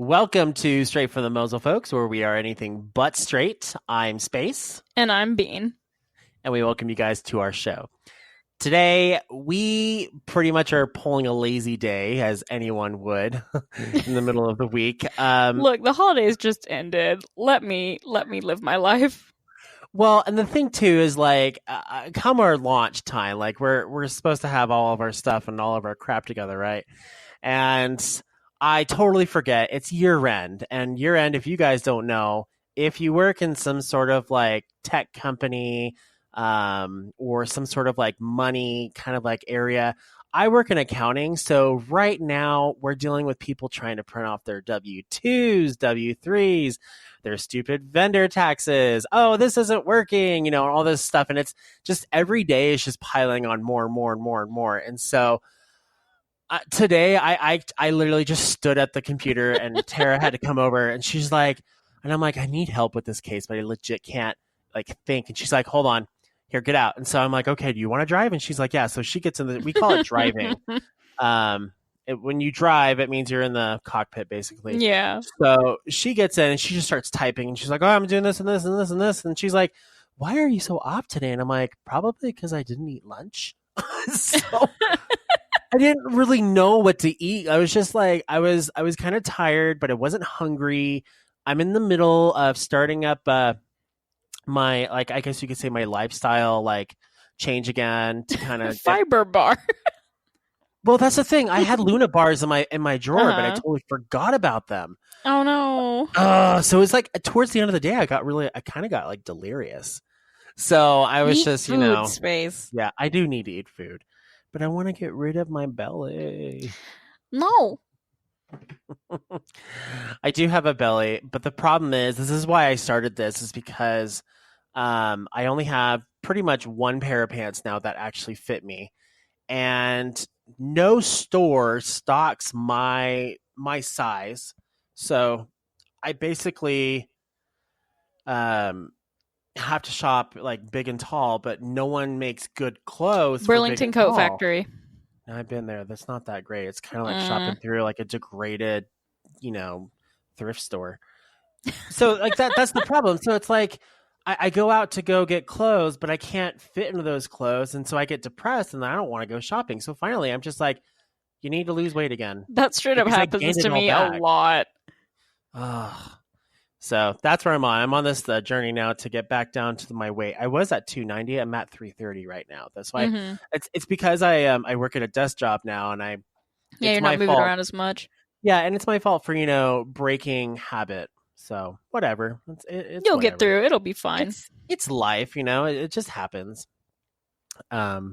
Welcome to Straight from the Mosel, folks, where we are anything but straight. I'm Space. And I'm Bean. And we welcome you guys to our show. Today, we pretty much are pulling a lazy day, as anyone would, in the middle of the week. Look, the holidays just ended. Let me live my life. Well, and the thing, too, is, like, come our launch time, like, we're supposed to have all of our stuff and all of our crap together, right? And I totally forget. It's year-end. And year-end, if you guys don't know, if you work in some sort of, like, tech company or some sort of, like, money kind of, like, area, I work in accounting. So right now, we're dealing with people trying to print off their W-2s, W-3s, their stupid vendor taxes. Oh, this isn't working, all this stuff. And it's just every day is just piling on more and more and more and more. And so today, I literally just stood at the computer and Tara had to come over and she's like, and I'm like, I need help with this case, but I legit can't like think. And she's like, hold on, here, get out. And so I'm like, okay, do you want to drive? And she's like, yeah. So she gets in we call it driving. When you drive, it means you're in the cockpit basically. Yeah. So she gets in and she just starts typing and she's like, oh, I'm doing this and this and this and this. And she's like, why are you so off today? And I'm like, probably because I didn't eat lunch. So I didn't really know what to eat. I was just like, I was kind of tired, but I wasn't hungry. I'm in the middle of starting up my, like, I guess you could say my lifestyle, like, change again to kind of fiber bar. Well, that's the thing. I had Luna bars in my drawer, but I totally forgot about them. Oh no. So it's like towards the end of the day, I kind of got like delirious. So I was just, food space. Yeah, I do need to eat food. But I want to get rid of my belly. No. I do have a belly, but the problem is, this is why I started this, is because I only have pretty much one pair of pants now that actually fit me. And no store stocks my size. So I basically have to shop like big and tall, but no one makes good clothes. Burlington Coat Factory. I've been there. That's not that great. It's kind of like shopping through like a degraded, thrift store. So like that's the problem. So it's like I go out to go get clothes, but I can't fit into those clothes. And so I get depressed and I don't want to go shopping. So finally I'm just like, you need to lose weight again. That straight up happens to me a lot. So that's where I'm on. I'm on this journey now to get back down to my weight. I was at 290. I'm at 330 right now. That's why it's because I work at a desk job now, and you're not moving around as much. Yeah, and it's my fault for breaking habit. So whatever. You'll get through. It'll be fine. It's life, it just happens. But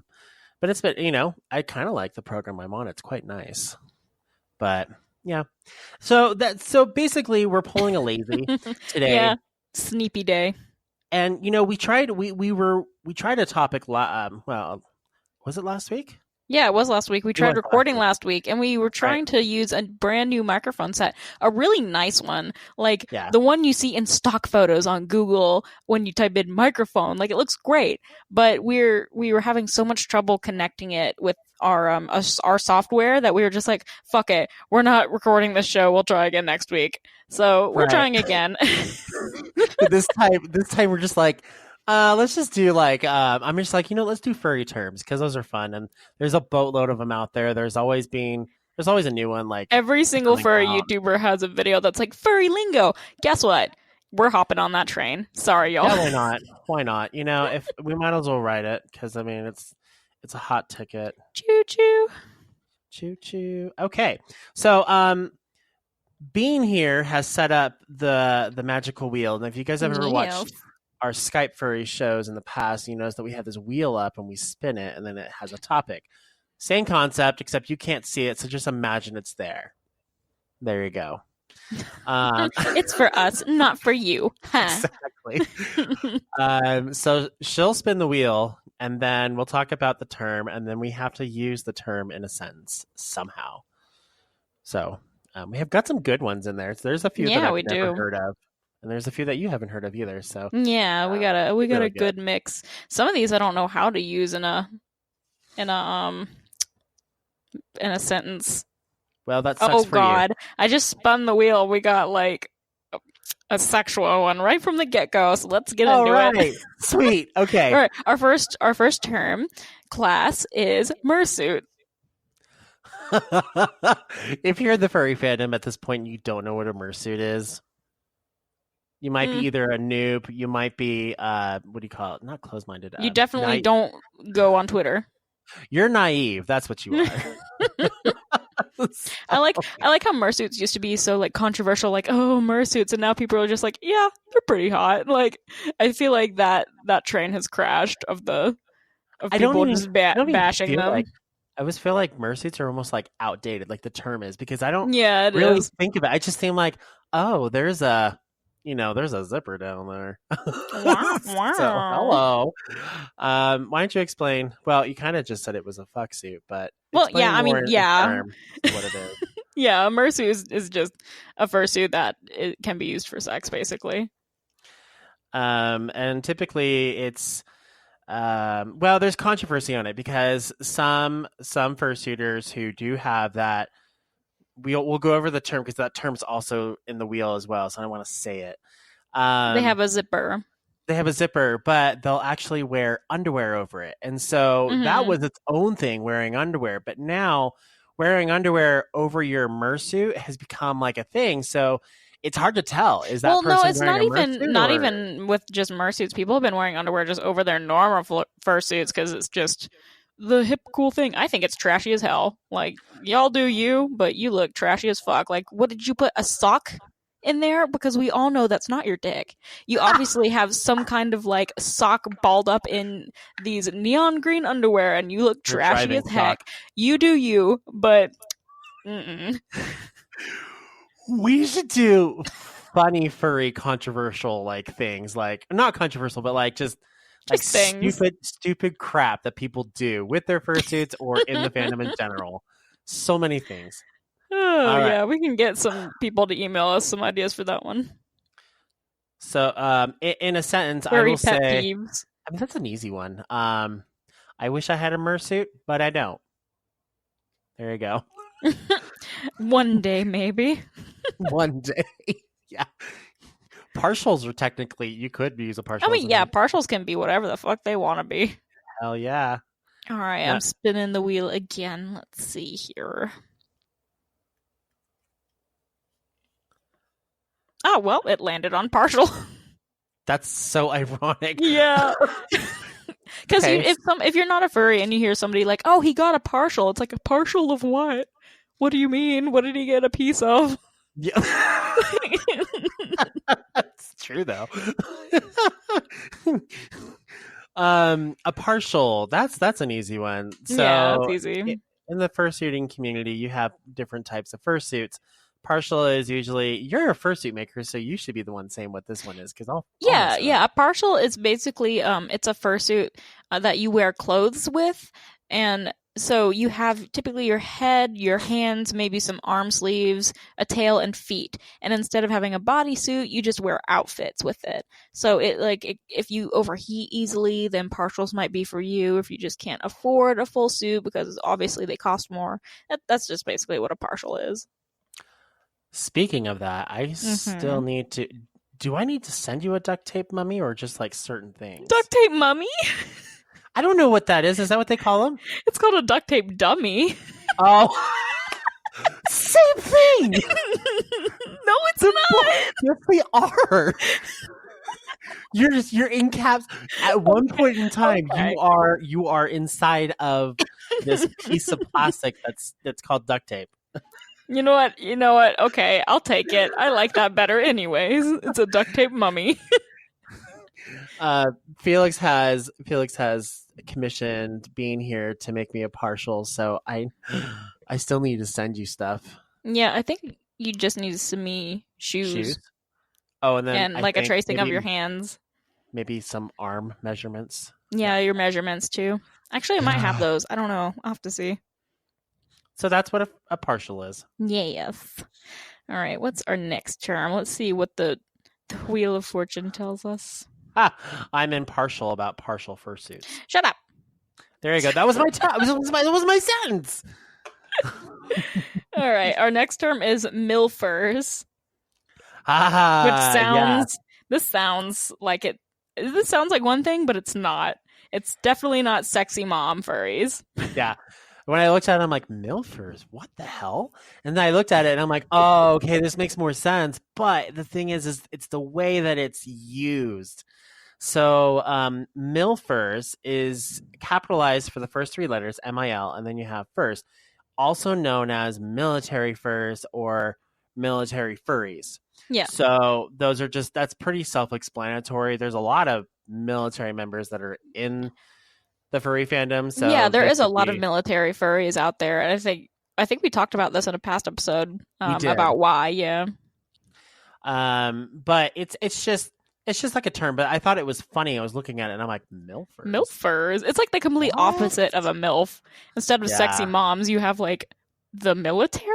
it's been I kind of like the program I'm on. It's quite nice, but. Yeah. So basically we're pulling a lazy today. Yeah. Sneepy day. And we tried a topic was it last week? Yeah, it was last week. We tried recording last week, and we were trying to use a brand new microphone set, a really nice one, like the one you see in stock photos on Google when you type in microphone. Like, it looks great, but we were having so much trouble connecting it with our software that we were just like, fuck it, we're not recording this show. We'll try again next week. So we're trying again. this time we're just like, let's just do like, I'm just like, let's do furry terms because those are fun. And there's a boatload of them out there. There's always a new one. Like every single furry YouTuber has a video that's like furry lingo. Guess what? We're hopping on that train. Sorry, y'all. Yeah, why not? If we might as well ride it because I mean, it's a hot ticket. Choo choo. Choo choo. Okay. So, Bean here has set up the magical wheel. And if you guys have ever watched our Skype furry shows in the past, you notice that we have this wheel up and we spin it and then it has a topic. Same concept, except you can't see it. So just imagine it's there. There you go. It's for us, not for you. Exactly. So she'll spin the wheel and then we'll talk about the term and then we have to use the term in a sentence somehow. So we have got some good ones in there. So there's a few that I've never heard of. And there's a few that you haven't heard of either. So yeah, we got a good mix. Some of these I don't know how to use in a sentence. Well, that sucks for you. Oh God, I just spun the wheel. We got like a sexual one right from the get-go, so let's get into it. Sweet. Okay. All right. Our first term class is Mersuit. If you're in the furry fandom at this point, you don't know what a Mersuit is. You might be either a noob, you might be what do you call it? Not closed-minded. You definitely don't go on Twitter. You're naive. That's what you are. I like how Mersuits used to be so like controversial, like, oh, Mersuits, and now people are just like, yeah, they're pretty hot. Like, I feel like that train has crashed of people just bashing them. I always feel like Mersuits are almost like outdated, like the term is, because I don't really think of it. I just seem like, oh, there's a zipper down there. Wow. So, hello. Why don't you explain? Well, you kind of just said it was a fuck suit, but well, yeah, I mean, yeah, what it is. Yeah, a Mersuit is just a fursuit that it can be used for sex, basically. And typically it's well, there's controversy on it because some fursuiters who do have that. We'll go over the term because that term's also in the wheel as well, so I don't want to say it. They have a zipper. They have a zipper, but they'll actually wear underwear over it. And so that was its own thing, wearing underwear. But now wearing underwear over your Mersuit has become like a thing. So it's hard to tell. Is that person it's not even with just Mersuits. People have been wearing underwear just over their normal fursuits because it's just the hip cool thing. I think it's trashy as hell. Like, y'all do you, but you look trashy as fuck. Like, what did you put a sock in there? Because we all know that's not your dick. You obviously have some kind of like sock balled up in these neon green underwear and you look trashy as heck. Sock. You do you, but we should do funny, furry, controversial like things. Like, not controversial, but like just stupid crap that people do with their fursuits or in the fandom in general. So many things. Oh, yeah, we can get some people to email us some ideas for that one. So, in a sentence, Furry I will say, peeves. I mean, that's an easy one. I wish I had a Mersuit, but I don't. There you go. One day, maybe. One day, yeah. Partials are technically, you could use a partial. I mean, yeah, partials can be whatever the fuck they want to be. Hell yeah. All right, I'm spinning the wheel again. Let's see here. Oh, well, it landed on partial. That's so ironic. Yeah. Because if you're not a furry and you hear somebody like, oh, he got a partial, it's like, a partial of what? What do you mean? What did he get a piece of? Yeah. That's true though. A partial, that's an easy one. So yeah, that's easy. In the fursuiting community, you have different types of fursuits. Partial is usually, you're a fursuit maker, so you should be the one saying what this one is, because a partial is basically it's a fursuit that you wear clothes with, and so you have typically your head, your hands, maybe some arm sleeves, a tail, and feet. And instead of having a bodysuit, you just wear outfits with it. So if you overheat easily, then partials might be for you. If you just can't afford a full suit because obviously they cost more, that's just basically what a partial is. Speaking of that, I still need to. Do I need to send you a duct tape mummy or just like certain things? Duct tape mummy? I don't know what that is. Is that what they call them? It's called a duct tape dummy. Oh. Same thing. No, it's not. Yes, they are. You're in caps. At one point in time, okay. you are inside of this piece of plastic that's called duct tape. You know what? Okay, I'll take it. I like that better anyways. It's a duct tape mummy. Felix has commissioned being here to make me a partial, so I still need to send you stuff. Yeah, I think you just need to send me shoes. Oh, and then like a tracing of your hands. Maybe some arm measurements. Yeah, your measurements too. Actually, I might have those. I don't know. I'll have to see. So that's what a partial is. Yes. All right. What's our next term? Let's see what the Wheel of Fortune tells us. I'm impartial about partial fursuits. Shut up. There you go. That was my that was my sentence. All right. Our next term is Milfurs. Which sounds, this sounds like it. This sounds like one thing, but it's not. It's definitely not sexy mom furries. Yeah. When I looked at it, I'm like, Milfurs? What the hell? And then I looked at it and I'm like, oh, okay, this makes more sense. But the thing is it's the way that it's used. So Milfurs is capitalized for the first three letters, MIL, and then you have first, also known as military furs or military furries. Yeah. So those are that's pretty self-explanatory. There's a lot of military members that are in the furry fandom. So yeah, there is a lot of military furries out there. And I think we talked about this in a past episode about why. Yeah. But it's just like a term, but I thought it was funny. I was looking at it and I'm like, Milfurs. Milfurs. It's like the complete opposite of a MILF. Instead of sexy moms, you have like the military.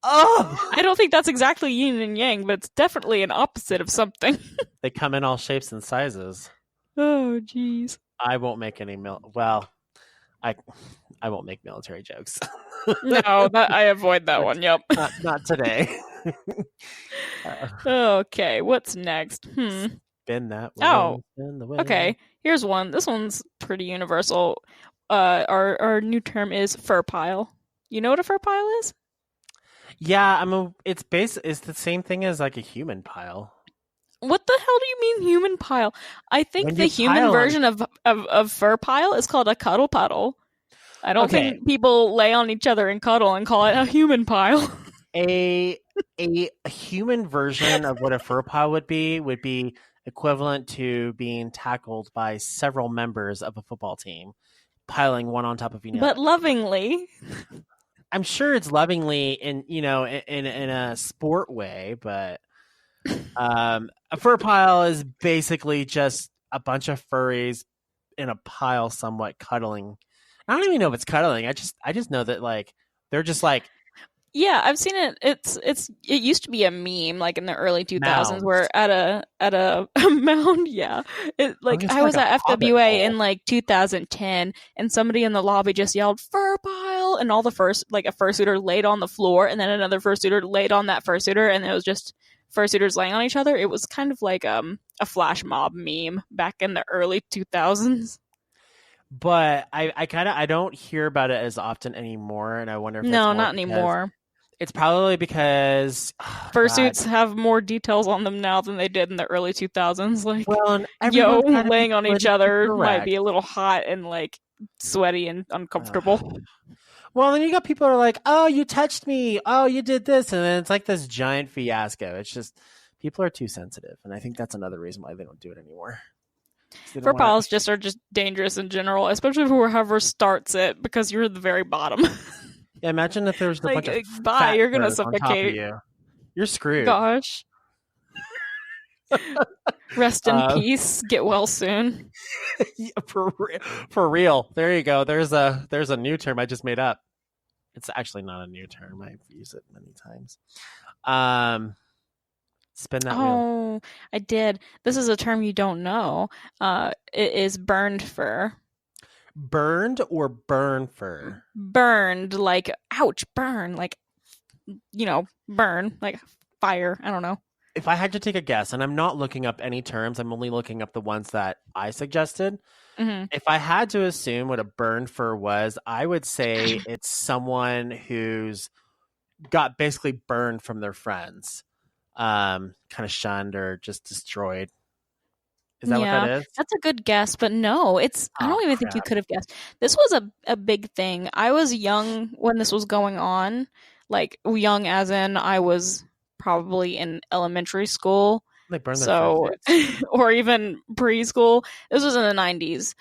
Oh, I don't think that's exactly yin and yang, but it's definitely an opposite of something. They come in all shapes and sizes. Oh, jeez. I won't make any I won't make military jokes. No, I avoid that one. Yep. Not today. Okay, what's next? Spin that way. Oh, spin the way. Okay. Here's one. This one's pretty universal. Our new term is Furpile. You know what a Furpile is? Yeah, it's the same thing as like a human pile. What the hell do you mean human pile? I think the human version of Furpile is called a cuddle puddle. I don't think people lay on each other and cuddle and call it a human pile. A human version of what a Furpile would be equivalent to being tackled by several members of a football team, piling one on top of each other. But lovingly. I'm sure it's lovingly in a sport way, but a Furpile is basically just a bunch of furries in a pile, somewhat cuddling. I don't even know if it's cuddling. I just know that like they're just like. Yeah, I've seen it. It used to be a meme like in the early 2000s where at a mound, yeah. I was at FWA in like 2010 and somebody in the lobby just yelled Furpile and all the a fursuiter laid on the floor and then another fursuiter laid on that fursuiter and it was just fursuiters laying on each other. It was kind of like a flash mob meme back in the early 2000s. But I don't hear about it as often anymore, and I wonder if not anymore. It's probably because fursuits have more details on them now than they did in the early 2000s. Like, laying on each other might be a little hot and like sweaty and uncomfortable. Well, then you got people who are like, "Oh, you touched me. Oh, you did this," and then it's like this giant fiasco. It's just people are too sensitive, and I think that's another reason why they don't do it anymore. Furpiles are just dangerous in general, especially for whoever starts it, because you're at the very bottom. Yeah, imagine if there was a bunch of you're gonna suffocate. You're screwed. Gosh. Rest in peace. Get well soon. Yeah, for real. There you go. There's a new term I just made up. It's actually not a new term. I've used it many times. Spin that wheel. Oh, I did. This is a term you don't know. It is burned fur. Burned or burn fur? Burned, like, ouch, burn, like, burn, like fire. I don't know. If I had to take a guess, and I'm not looking up any terms, I'm only looking up the ones that I suggested. Mm-hmm. If I had to assume what a burned fur was, I would say it's someone who's got basically burned from their friends. Kind of shunned or just destroyed. Is that what that is? That's a good guess, but no, I don't even think you could have guessed. This was a big thing. I was young when this was going on, like young as in I was probably in elementary school. They burned their or even preschool. This was in the 90s.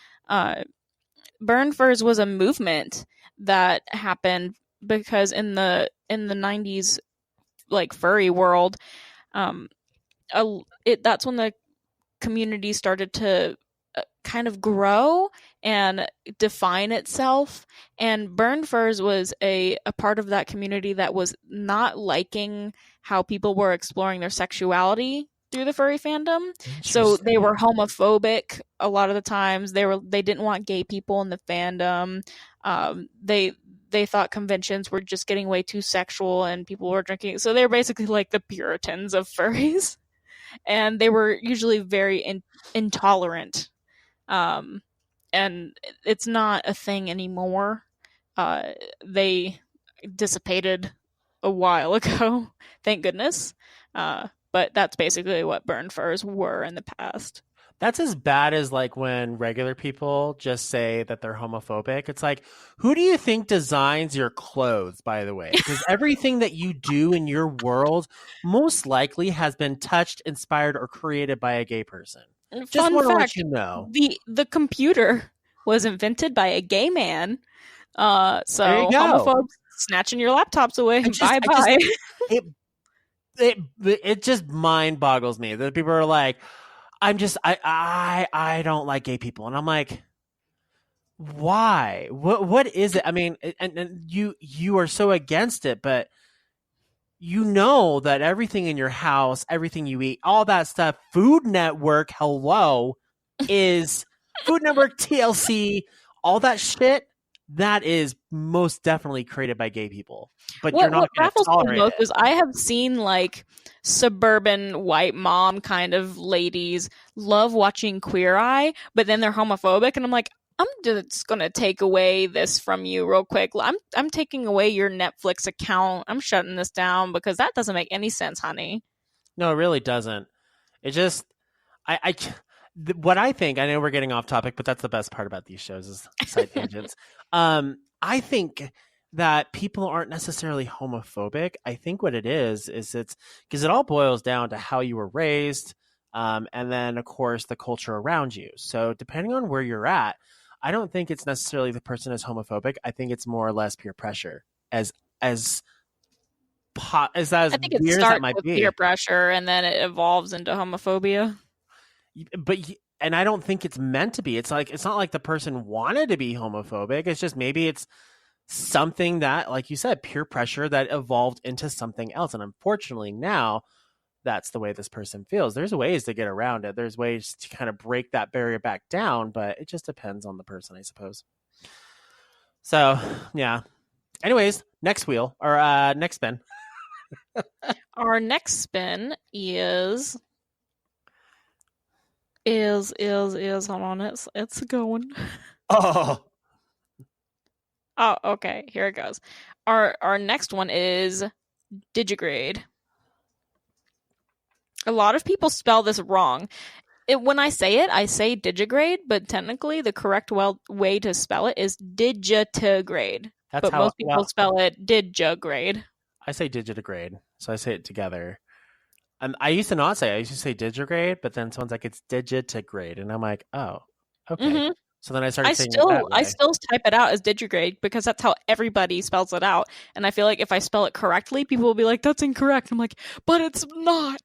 Burn furs was a movement that happened because in the 90s, like furry world, that's when the community started to kind of grow and define itself, and burn furs was a part of that community that was not liking how people were exploring their sexuality through the furry fandom. So they were homophobic a lot of the times. They didn't want gay people in the fandom. they thought conventions were just getting way too sexual and people were drinking. So they're basically like the Puritans of furries. And they were usually very intolerant. And it's not a thing anymore. They dissipated a while ago, thank goodness. But that's basically what burned furs were in the past. That's as bad as like when regular people just say that they're homophobic. It's like, who do you think designs your clothes, by the way? Because everything that you do in your world most likely has been touched, inspired, or created by a gay person. Just want to let you know. The computer was invented by a gay man. So homophobes snatching your laptops away. Bye-bye. It just mind boggles me that people are like, I don't like gay people. And I'm like, why? What is it? I mean, and you are so against it, but you know that everything in your house, everything you eat, all that stuff, Food Network, hello, is Food Network, TLC, all that shit, that is most definitely created by gay people. But you're not going to tolerate it. Is I have seen like suburban white mom kind of ladies love watching Queer Eye, but then they're homophobic, and I'm like, I'm just gonna take away this from you real quick. I'm taking away your Netflix account. I'm shutting this down because that doesn't make any sense, honey. No, it really doesn't. It just what I think, I know we're getting off topic, but that's the best part about these shows is side tangents. I think that people aren't necessarily homophobic. I think what it is it's because it all boils down to how you were raised, and then of course the culture around you. So depending on where you're at, I don't think it's necessarily the person is homophobic. I think it's more or less peer pressure. As I think it starts with peer pressure and then it evolves into homophobia. But and I don't think it's meant to be. It's not like the person wanted to be homophobic. It's just maybe it's something that, like you said, peer pressure that evolved into something else. And unfortunately now that's the way this person feels. There's ways to get around it. There's ways to kind of break that barrier back down, but it just depends on the person, I suppose. So yeah. Anyways, next wheel or next spin. Our next spin is hold on, it's going. Oh, okay, here it goes. Our next one is digigrade. A lot of people spell this wrong. When I say it, I say digigrade, but technically the correct way to spell it is digitigrade. But most people spell it digigrade. I say digitigrade, so I say it together. I used to not say it. I used to say digigrade, but then someone's like, it's digitigrade. And I'm like, oh, okay. Mm-hmm. So then I started saying it that way. I still type it out as digigrade because that's how everybody spells it out. And I feel like if I spell it correctly, people will be like, that's incorrect. I'm like, but it's not.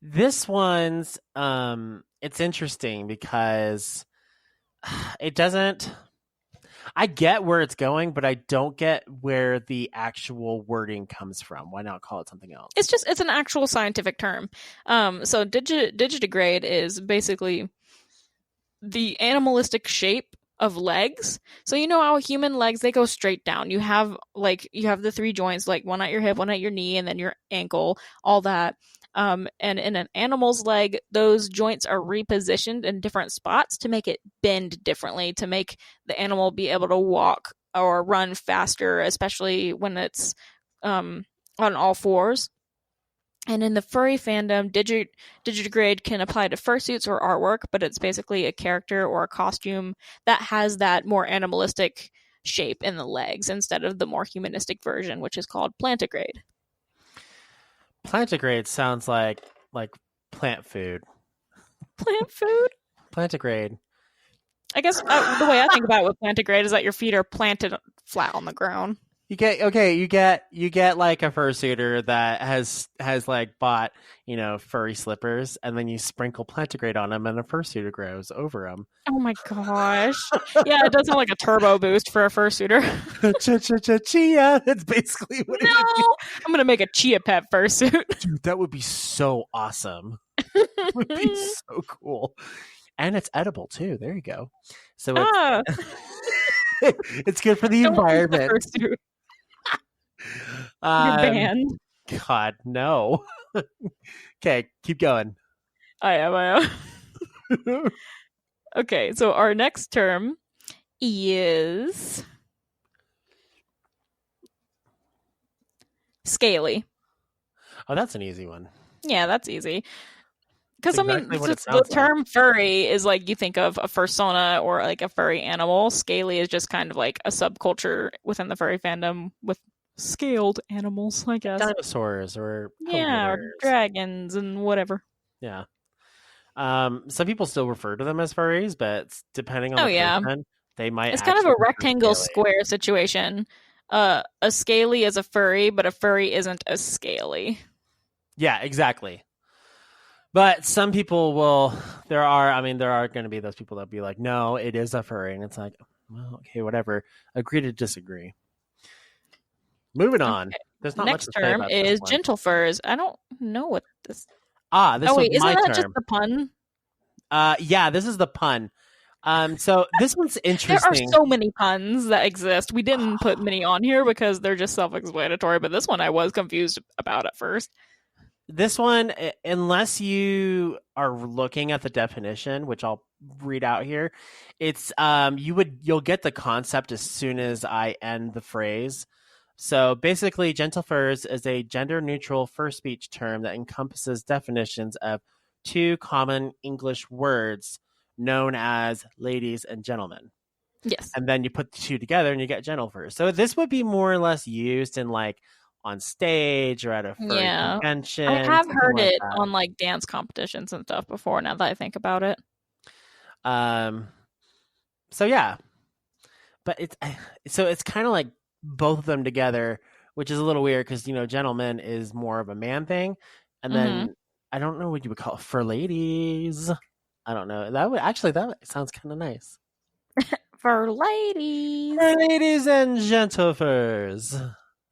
This one's, it's interesting because it doesn't... I get where it's going, but I don't get where the actual wording comes from. Why not call it something else? It's an actual scientific term. So digitigrade is basically the animalistic shape of legs. So you know how human legs, they go straight down. You have the three joints, like one at your hip, one at your knee, and then your ankle, all that. And in an animal's leg, those joints are repositioned in different spots to make it bend differently, to make the animal be able to walk or run faster, especially when it's on all fours. And in the furry fandom, digitigrade can apply to fursuits or artwork, but it's basically a character or a costume that has that more animalistic shape in the legs instead of the more humanistic version, which is called plantigrade. Plantigrade sounds like plant food. Plant food? Plantigrade. I guess the way I think about it with plantigrade is that your feet are planted flat on the ground. You get like a fursuiter that has like bought, furry slippers, and then you sprinkle plantigrade on them and a fursuiter grows over them. Oh my gosh. Yeah, it does sound like a turbo boost for a fursuiter. Chia. That's basically what it is. I'm going to make a chia pet fursuit. Dude, that would be so awesome. It would be so cool. And it's edible too. There you go. So It's good for the environment. The You're banned. God, no. Okay, keep going. I am. Okay, so our next term is scaly. Oh, that's an easy one. Yeah, that's easy. Because exactly the term furry is like you think of a fursona or like a furry animal. Scaly is just kind of like a subculture within the furry fandom with scaled animals, I guess. Dinosaurs or or dragons and whatever. Yeah. Some people still refer to them as furries, but depending on the person, they might. It's kind of a rectangle square situation. A scaly is a furry, but a furry isn't a scaly. Yeah, exactly. But some people will. There are going to be those people that'll be like, "No, it is a furry," and it's like, well, okay, whatever. Agree to disagree. Moving on. Okay. There's not Next much to say term is gentle furs. I don't know what this. This was isn't my that term. just the pun? Yeah, this is the pun. So this one's interesting. There are so many puns that exist. We didn't put many on here because they're just self-explanatory, but this one I was confused about at first. This one, unless you are looking at the definition, which I'll read out here, it's you'll get the concept as soon as I end the phrase. So basically, gentle furs is a gender-neutral fur speech term that encompasses definitions of two common English words known as ladies and gentlemen. Yes. And then you put the two together and you get gentle furs. So this would be more or less used in like on stage or at a furry convention. I have heard it on like dance competitions and stuff before, now that I think about it. So yeah. But it's kind of like both of them together, which is a little weird because, gentleman is more of a man thing. And then I don't know what you would call it for ladies. I don't know. That sounds kind of nice. For ladies. For ladies and gentle furs.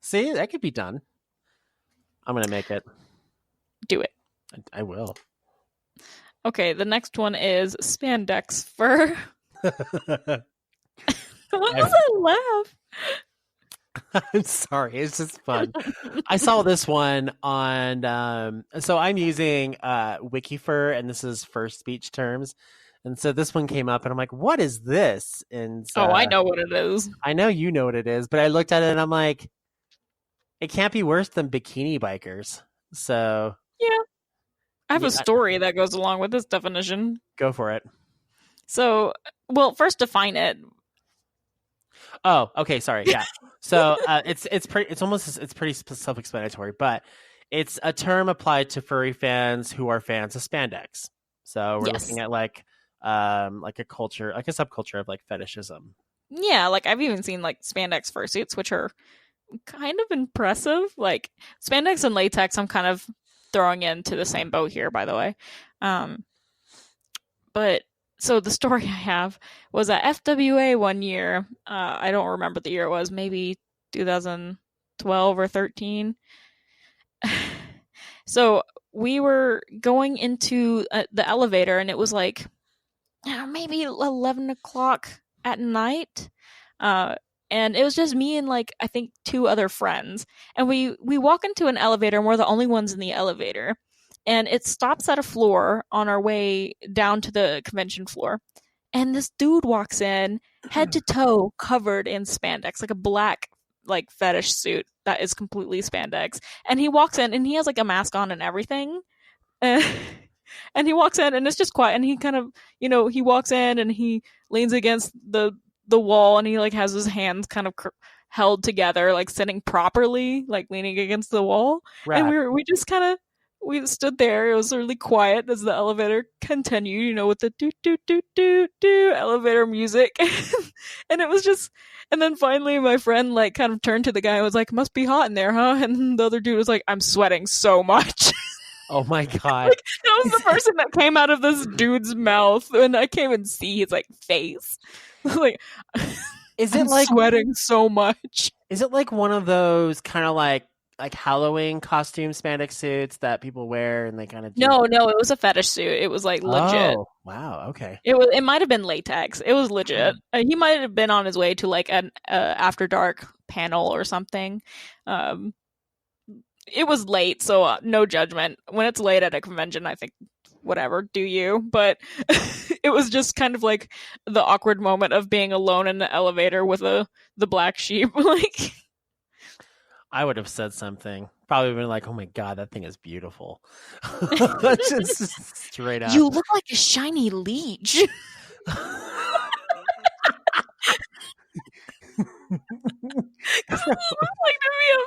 See, that could be done. I'm going to make it. Do it. I will. Okay, the next one is spandex fur. What was that laugh? I'm sorry. It's just fun. I saw this one on... so I'm using Wikifur, and this is fur speech terms. And so this one came up, and I'm like, what is this? And so, I know what it is. I know you know what it is, but I looked at it, and I'm like, it can't be worse than bikini bikers. So... Yeah. I have a story that goes along with this definition. Go for it. So, well, first define it. Oh, okay. Sorry. Yeah. So it's pretty self-explanatory, but it's a term applied to furry fans who are fans of spandex. So we're looking at like a culture, like a subculture of like fetishism. Yeah, like I've even seen like spandex fursuits, which are kind of impressive. Like spandex and latex, I'm kind of throwing into the same boat here, by the way. But so the story I have was at FWA one year. I don't remember the year it was, maybe 2012 or 13. So we were going into the elevator, and it was like maybe 11 o'clock at night. And it was just me and like I think two other friends. And we walk into an elevator, and we're the only ones in the elevator. And it stops at a floor on our way down to the convention floor. And this dude walks in, head to toe, covered in spandex, like a black like fetish suit that is completely spandex. And he walks in, and he has like a mask on and everything. And he walks in, and it's just quiet. And he kind of, he walks in, and he leans against the wall, and he like has his hands kind of held together, like sitting properly, like leaning against the wall. Right. And we just kind of. We stood there. It was really quiet as the elevator continued, with the do do do do do elevator music, and it was just. And then finally, my friend like kind of turned to the guy and was like, "Must be hot in there, huh?" And the other dude was like, "I'm sweating so much." Oh my god! Like, that was the person that came out of this dude's mouth, and I can't even see his like face. Like, is it like sweating so much? Is it like one of those kind of like like Halloween costume spandex suits that people wear and they kind of do? No, it was a fetish suit. It was like legit. Oh, wow. Okay. It might have been latex. It was legit. He might have been on his way to like an after dark panel or something. It was late, so no judgment. When it's late at a convention, I think whatever, do you? But it was just kind of like the awkward moment of being alone in the elevator with the black sheep. Like, I would have said something. Probably been like, "Oh my god, that thing is beautiful." Just straight up. You look like a shiny leech. I'm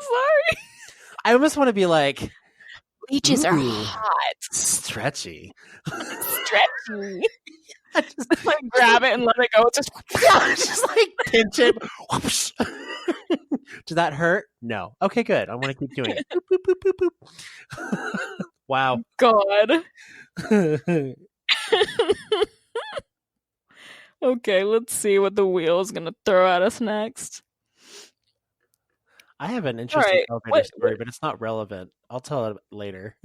sorry. I almost want to be like, leeches are hot, stretchy. Stretchy. I just like grab it and let it go. It's just like pinch it. Did that hurt? No. Okay, good. I want to keep doing it. Boop, boop, boop, boop, boop. Wow. God. Okay, let's see what the wheel is going to throw at us next. I have an interesting elevator story, but it's not relevant. I'll tell it later.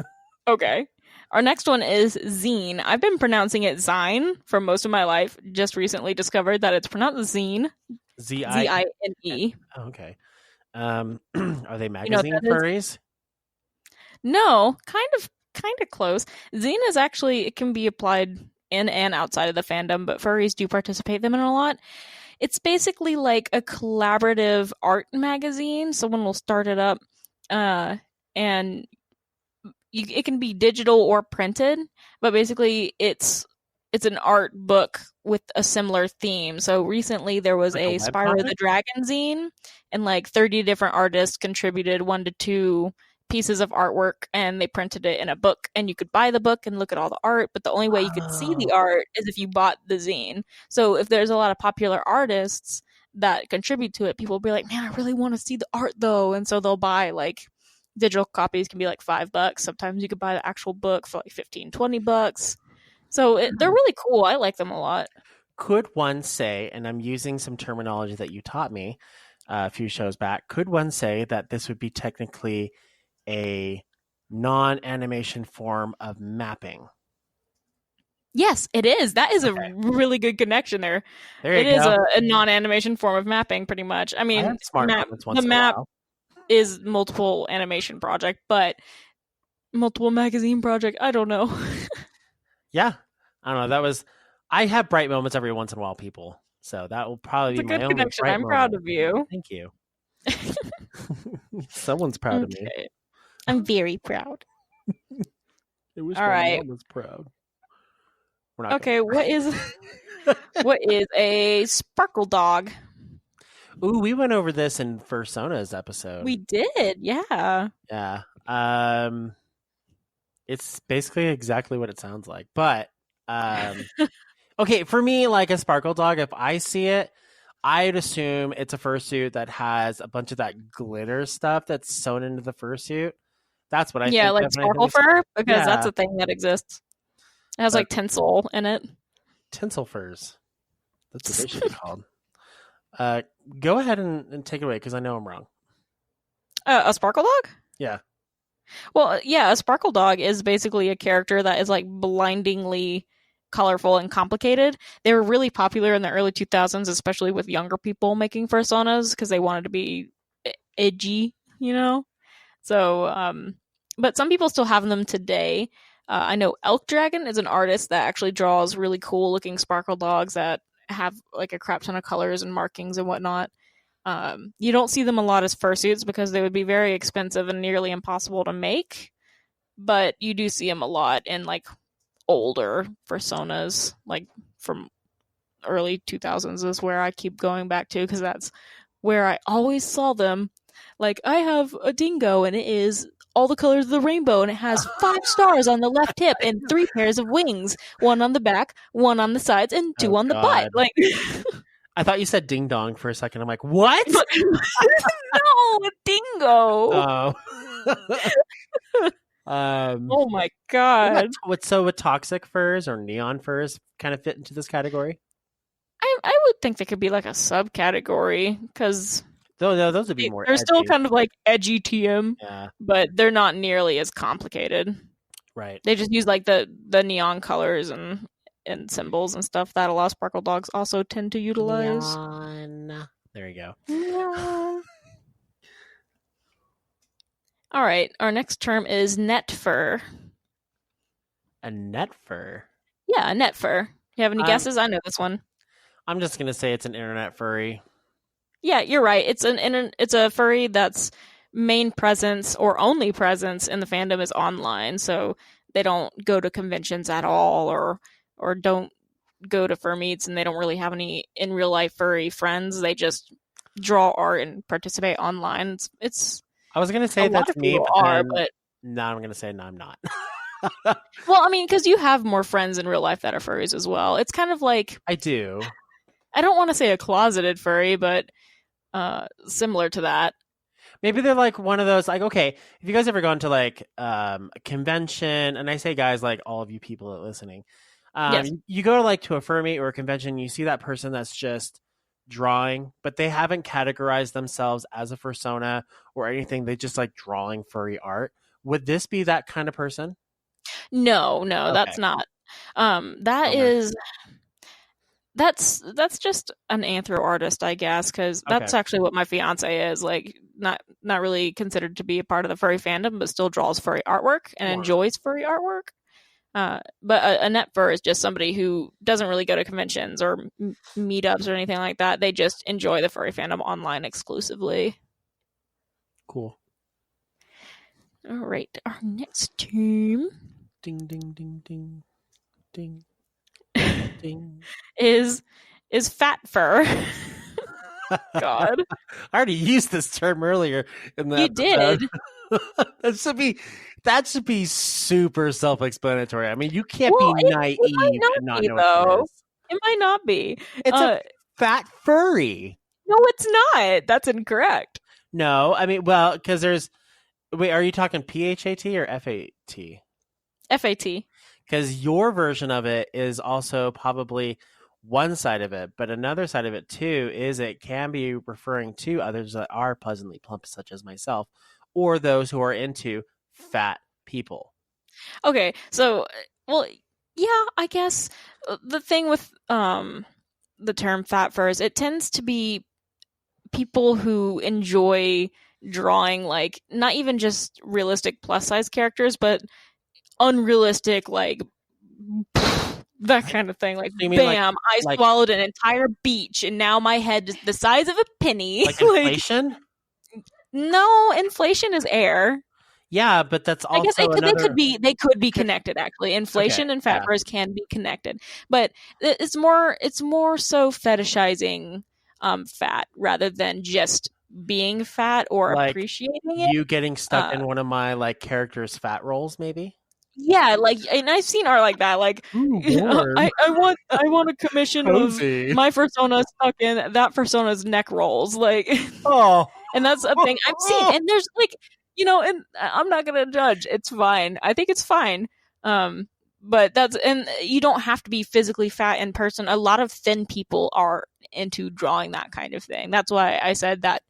Okay. Our next one is zine. I've been pronouncing it zine for most of my life. Just recently discovered that it's pronounced zine. Z-I-N-E. Oh, okay. Are they magazine furries? No, kind of close. Zine is actually, it can be applied in and outside of the fandom, but furries do participate in them a lot. It's basically like a collaborative art magazine. Someone will start it up, and it can be digital or printed, but basically it's an art book with a similar theme. So recently there was a Spyro the Dragon zine, and like 30 different artists contributed 1 to 2 pieces of artwork, and they printed it in a book, and you could buy the book and look at all the art, but the only way you could see the art is if you bought the zine. So if there's a lot of popular artists that contribute to it, people will be like, man, I really want to see the art though, and so they'll buy like digital copies can be like $5. Sometimes you could buy the actual book for like $15-20. So they're really cool. I like them a lot. Could one say, and I'm using some terminology that you taught me a few shows back, could one say that this would be technically a non-animation form of mapping? Yes, it is. That is a really good connection there. It is a non-animation form of mapping, pretty much. I mean, the map is multiple animation project, but multiple magazine project, I don't know. Yeah. I don't know. I have bright moments every once in a while, people. So that will probably be my only connection. I'm proud of you. Thank you. Someone's proud of me. I'm very proud. I wish my mom was proud. Okay, what is a sparkle dog? Ooh, we went over this in Fursona's episode. We did, yeah. Yeah. It's basically exactly what it sounds like. But okay, for me, like a sparkle dog, if I see it, I'd assume it's a fursuit that has a bunch of that glitter stuff that's sewn into the fursuit. That's what I think. Yeah, like sparkle fur, because that's a thing that exists. It has like tinsel in it. Tinsel furs. That's what they should be called. Go ahead and take it away, because I know I'm wrong. A sparkle dog? Yeah. Well, yeah, a sparkle dog is basically a character that is like blindingly colorful and complicated. They were really popular in the early 2000s, especially with younger people making fursonas, because they wanted to be edgy, you know? So, but some people still have them today. I know Elk Dragon is an artist that actually draws really cool looking sparkle dogs that have like a crap ton of colors and markings and whatnot. You don't see them a lot as fursuits because they would be very expensive and nearly impossible to make, but you do see them a lot in like older fursonas, like from early 2000s is where I keep going back to, because that's where I always saw them. Like, I have a dingo and it is all the colors of the rainbow, and it has 5 stars on the left hip and 3 pairs of wings, 1 on the back, 1 on the sides, and 2 on the butt. Like, I thought you said ding dong for a second. I'm like, what? No, a dingo. Oh. Oh my god. So would toxic furs or neon furs kind of fit into this category? I would think they could be like a subcategory, because No, those would be more They're edgy. still kind of like edgy TM, but they're not nearly as complicated. Right. They just use like the neon colors and symbols and stuff that a lot of Sparkle dogs also tend to utilize. Neon. There you go. Neon. All right, our next term is net fur. A net fur? Yeah, a net fur. You have any guesses? I know this one. I'm just gonna say it's an internet furry. Yeah, you're right. It's a furry that's main presence or only presence in the fandom is online, so they don't go to conventions at all or don't go to fur meets, and they don't really have any in real life furry friends. They just draw art and participate online. It's I was gonna say that's me, but now I'm gonna say no, I'm not. Well, I mean, because you have more friends in real life that are furries as well. It's kind of like I do. I don't want to say a closeted furry, but similar to that. Maybe they're like one of those, like, okay, if you guys ever gone to like a convention, and I say guys, like all of you people that are listening, yes. You go to like to a fur meet or a convention, you see that person that's just drawing, but they haven't categorized themselves as a fursona or anything. They just like drawing furry art. Would this be that kind of person? No, okay. That's not. That's just an anthro artist, I guess, because that's actually what my fiance is. Like, not really considered to be a part of the furry fandom, but still draws furry artwork and enjoys furry artwork. But a net fur is just somebody who doesn't really go to conventions or meetups or anything like that. They just enjoy the furry fandom online exclusively. Cool. All right, our next term. Ding ding ding ding ding. Ding. is fat fur. God, I already used this term earlier in the episode. Did. That should be super self-explanatory. I mean, you can't be naive and not know what it is. It might not be. It's a fat furry. No, it's not. That's incorrect. No, I mean, well, because there's. Wait, are you talking PHAT or FAT? FAT. Because your version of it is also probably one side of it, but another side of it too is it can be referring to others that are pleasantly plump, such as myself, or those who are into fat people. Okay, so, well, yeah, I guess the thing with the term fat fur is it tends to be people who enjoy drawing, like, not even just realistic plus size characters, but unrealistic, like, that kind of thing. Like, bam, I swallowed an entire beach and now my head is the size of a penny. Like inflation? No, inflation is air. Yeah, but that's also I guess they could be connected, actually. Inflation and fat furs can be connected. But it's more so fetishizing fat rather than just being fat or like appreciating it. You getting stuck in one of my like characters' fat roles, maybe? Yeah, like, and I've seen art like that. Like, I want a commission of my persona stuck in that persona's neck rolls. Like, and that's a thing I've seen. And there's like, and I'm not gonna judge. It's fine. I think it's fine. But and you don't have to be physically fat in person. A lot of thin people are into drawing that kind of thing. That's why I said that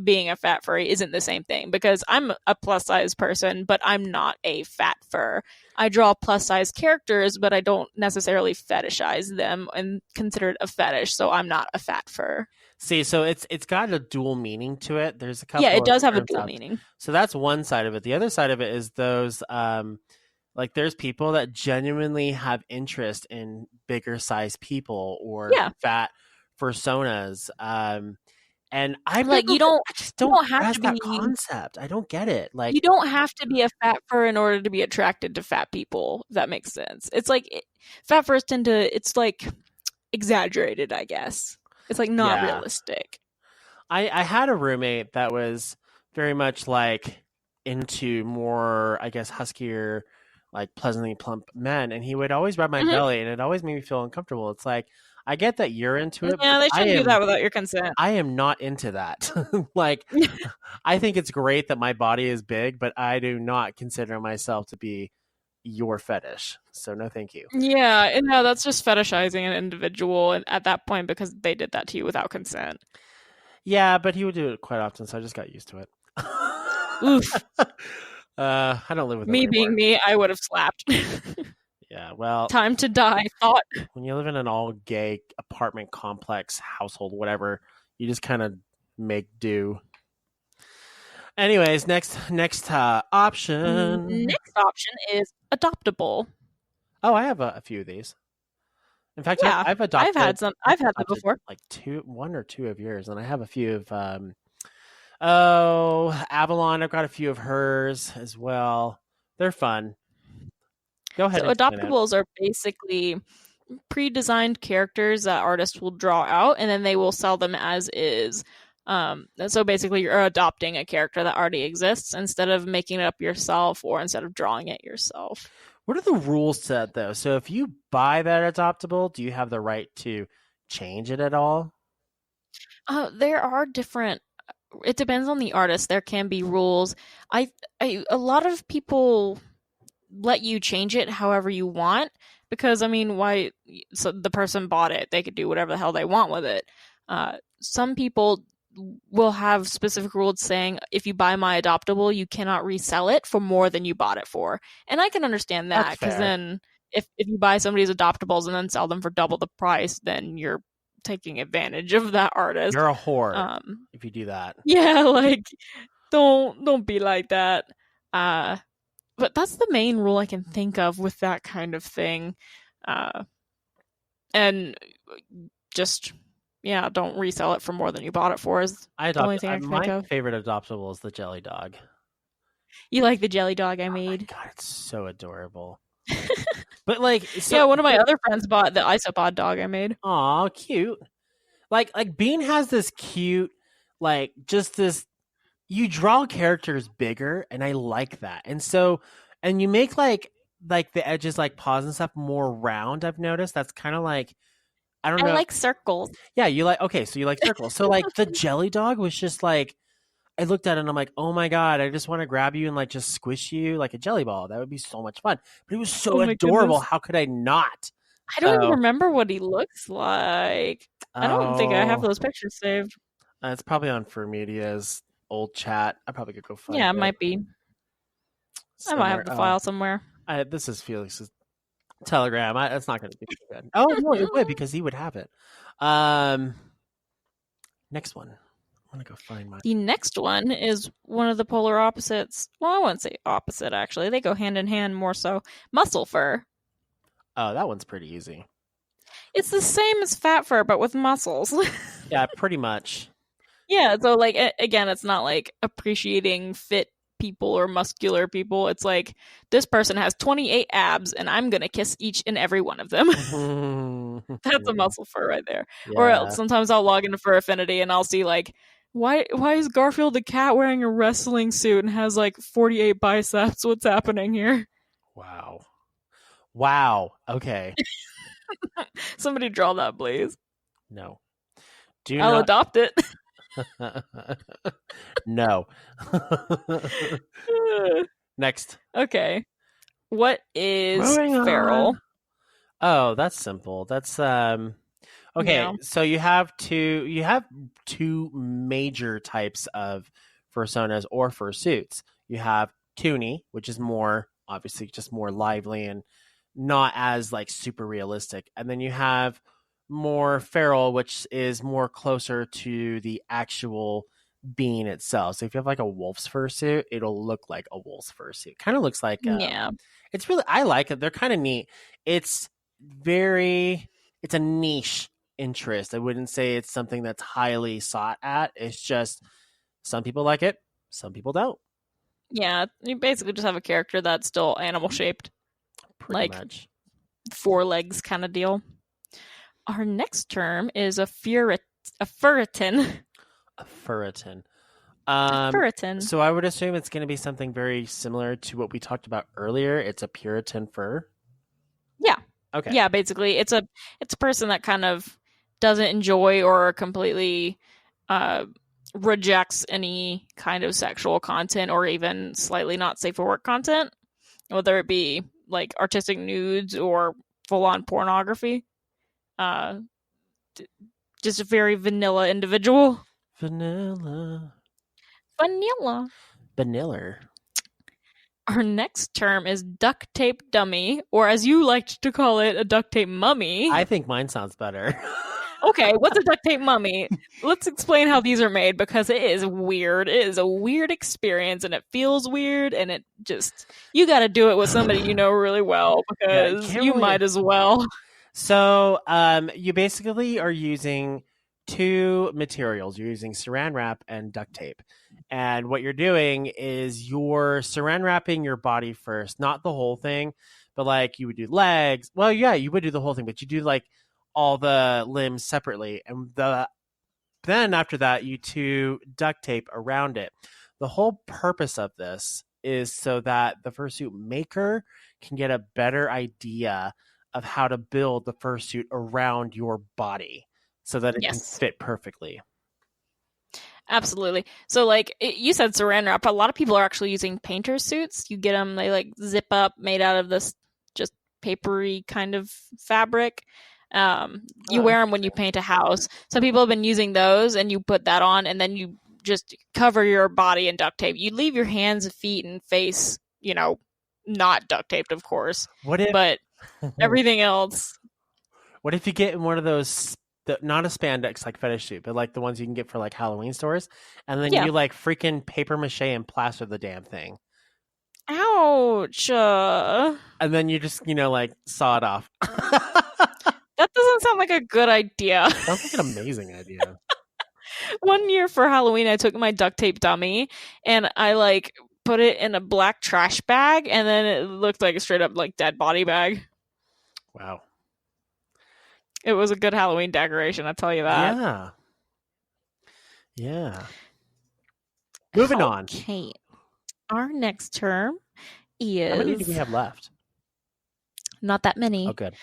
being a fat furry isn't the same thing, because I'm a plus size person, but I'm not a fat fur. I draw plus size characters, but I don't necessarily fetishize them and consider it a fetish, so I'm not a fat fur. See, so it's got a dual meaning to it. There's a couple. Yeah, it does have a dual meaning. So that's one side of it. The other side of it is those like there's people that genuinely have interest in bigger size people or fat personas. And I'm like, I just don't have to be that concept. I don't get it. Like, you don't have to be a fat fur in order to be attracted to fat people. If that makes sense. It's like fat furs tend to. It's like exaggerated, I guess. It's like not realistic. I had a roommate that was very much like into more, I guess, huskier, like pleasantly plump men, and he would always rub my belly, and it always made me feel uncomfortable. It's like, I get that you're into it. Yeah, they shouldn't do that without your consent. I am not into that. Like, I think it's great that my body is big, but I do not consider myself to be your fetish. So no, thank you. Yeah, and no, that's just fetishizing an individual at that point because they did that to you without consent. Yeah, but he would do it quite often, so I just got used to it. Oof. I don't live with him Me anymore. being me, I would have slapped. Yeah, well, time to die. Thought. When you live in an all gay apartment complex, household, whatever, you just kind of make do. Anyways, next option. Next option is adoptable. Oh, I have a few of these. In fact, yeah, I've adopted. I've had them before. Like 1 or 2 of yours, and I have a few of. Avalon. I've got a few of hers as well. They're fun. Go ahead. So adoptables are basically pre-designed characters that artists will draw out, and then they will sell them as is. So basically, you're adopting a character that already exists instead of making it up yourself or instead of drawing it yourself. What are the rules set though? So if you buy that adoptable, do you have the right to change it at all? There are different. It depends on the artist. There can be rules. A lot of people let you change it however you want because I mean, why? So the person bought it, they could do whatever the hell they want with it. Some people will have specific rules saying if you buy my adoptable, you cannot resell it for more than you bought it for, and I can understand that because then if you buy somebody's adoptables and then sell them for double the price, then you're taking advantage of that artist. You're a whore if you do that. Yeah, like don't be like that. But that's the main rule I can think of with that kind of thing. And just don't resell it for more than you bought it for is the only thing I can think of. My favorite adoptable is the jelly dog. You like the jelly dog I made? My God, it's so adorable. But like, one of my other friends bought the isopod dog I made. Aw, cute. Like Bean has this cute, like just this. You draw characters bigger, and I like that. And so, and you make like the edges, like paws and stuff, more round. I've noticed that's kind of like. I don't know. I like circles. Yeah, you like so you like circles. So like the jelly dog was just like I looked at it and I'm like, oh my God, I just want to grab you and like just squish you like a jelly ball. That would be so much fun. But it was so adorable. Goodness. How could I not? I don't even remember what he looks like. I don't think I have those pictures saved. It's probably on Furmedia's old chat. I probably could go find it. Yeah, it might be. Somewhere. I might have the file somewhere. This is Felix's Telegram. It's not going to be good. Oh no, it would because he would have it. Next one. I want to go find mine. The next one is one of the polar opposites. Well, I wouldn't say opposite actually. They go hand in hand more so. Muscle fur. Oh, that one's pretty easy. It's the same as fat fur, but with muscles. Yeah, pretty much. Yeah, so like again, it's not like appreciating fit people or muscular people. It's like this person has 28 abs and I'm gonna kiss each and every one of them. That's a muscle fur right there. Yeah. Or else sometimes I'll log into Fur Affinity and I'll see like why is Garfield the cat wearing a wrestling suit and has like 48 biceps? What's happening here? Wow. Okay. Somebody draw that, please. No. I'll adopt it. No. Next. Okay. What is feral? Oh, that's simple. That's okay. Yeah. So you have two major types of fursonas or fursuits. You have toony, which is more obviously just more lively and not as like super realistic, and then you have more feral, which is more closer to the actual being itself. So if you have like a wolf's fursuit, it'll look like a wolf's fursuit. Kind of looks like it's really, I like it. They're kind of neat. It's a niche interest. I wouldn't say it's something that's highly sought at. It's just some people like it, some people don't. Yeah, you basically just have a character that's still animal shaped, pretty much 4 legs kind of deal. Our next term is a furretin. A furretin. So I would assume it's going to be something very similar to what we talked about earlier. It's a Puritan fur. Yeah. Okay. Yeah, basically, it's a person that kind of doesn't enjoy or completely rejects any kind of sexual content or even slightly not safe for work content, whether it be like artistic nudes or full-on pornography. Just a very vanilla individual. Vanilla. Vanilla. Our next term is duct tape dummy, or as you liked to call it, a duct tape mummy. I think mine sounds better. Okay, what's a duct tape mummy? Let's explain how these are made, because it is weird. It is a weird experience, and it feels weird, and it just, you got to do it with somebody you know really well, because you might as well. So you basically are using two materials. You're using saran wrap and duct tape. And what you're doing is you're saran wrapping your body first, not the whole thing, but like you would do legs. Well, yeah, you would do the whole thing, but you do like all the limbs separately. And then after that, you do duct tape around it. The whole purpose of this is so that the fursuit maker can get a better idea of how to build the fursuit around your body so that it can fit perfectly. Absolutely. So, like you said, saran wrap. A lot of people are actually using painter suits. You get them; they like zip up, made out of this just papery kind of fabric. You wear them when you paint a house. Some people have been using those, and you put that on, and then you just cover your body in duct tape. You leave your hands, feet, and face, not duct taped, of course. But everything else. What if you get in one of those? Not a spandex like fetish suit, but like the ones you can get for like Halloween stores, and then you like freaking paper mache and plaster the damn thing. Ouch! And then you just like saw it off. That doesn't sound like a good idea. Sounds like an amazing idea. One year for Halloween, I took my duct tape dummy and I like put it in a black trash bag, and then it looked like a straight up like dead body bag. Wow. It was a good Halloween decoration, I'll tell you that. Yeah. Moving on. Okay. Our next term is... How many do we have left? Not that many. Oh, good.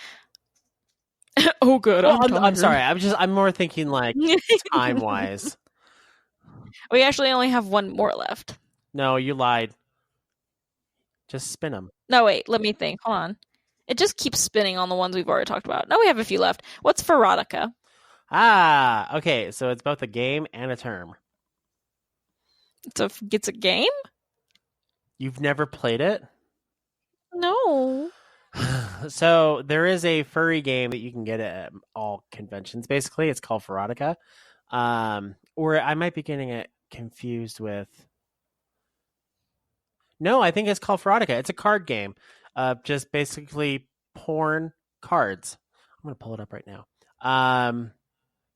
Oh, good. Well, I'm sorry. I'm more thinking like time-wise. We actually only have one more left. No, you lied. Just spin them. No, wait. Let me think. Hold on. It just keeps spinning on the ones we've already talked about. No, we have a few left. What's Furodica? Okay. So it's both a game and a term. It's a game? You've never played it? No. So there is a furry game that you can get at all conventions. Basically, it's called Furodica. Or I might be getting it confused with... No, I think it's called Furodica. It's a card game. Just basically porn cards. I'm going to pull it up right now.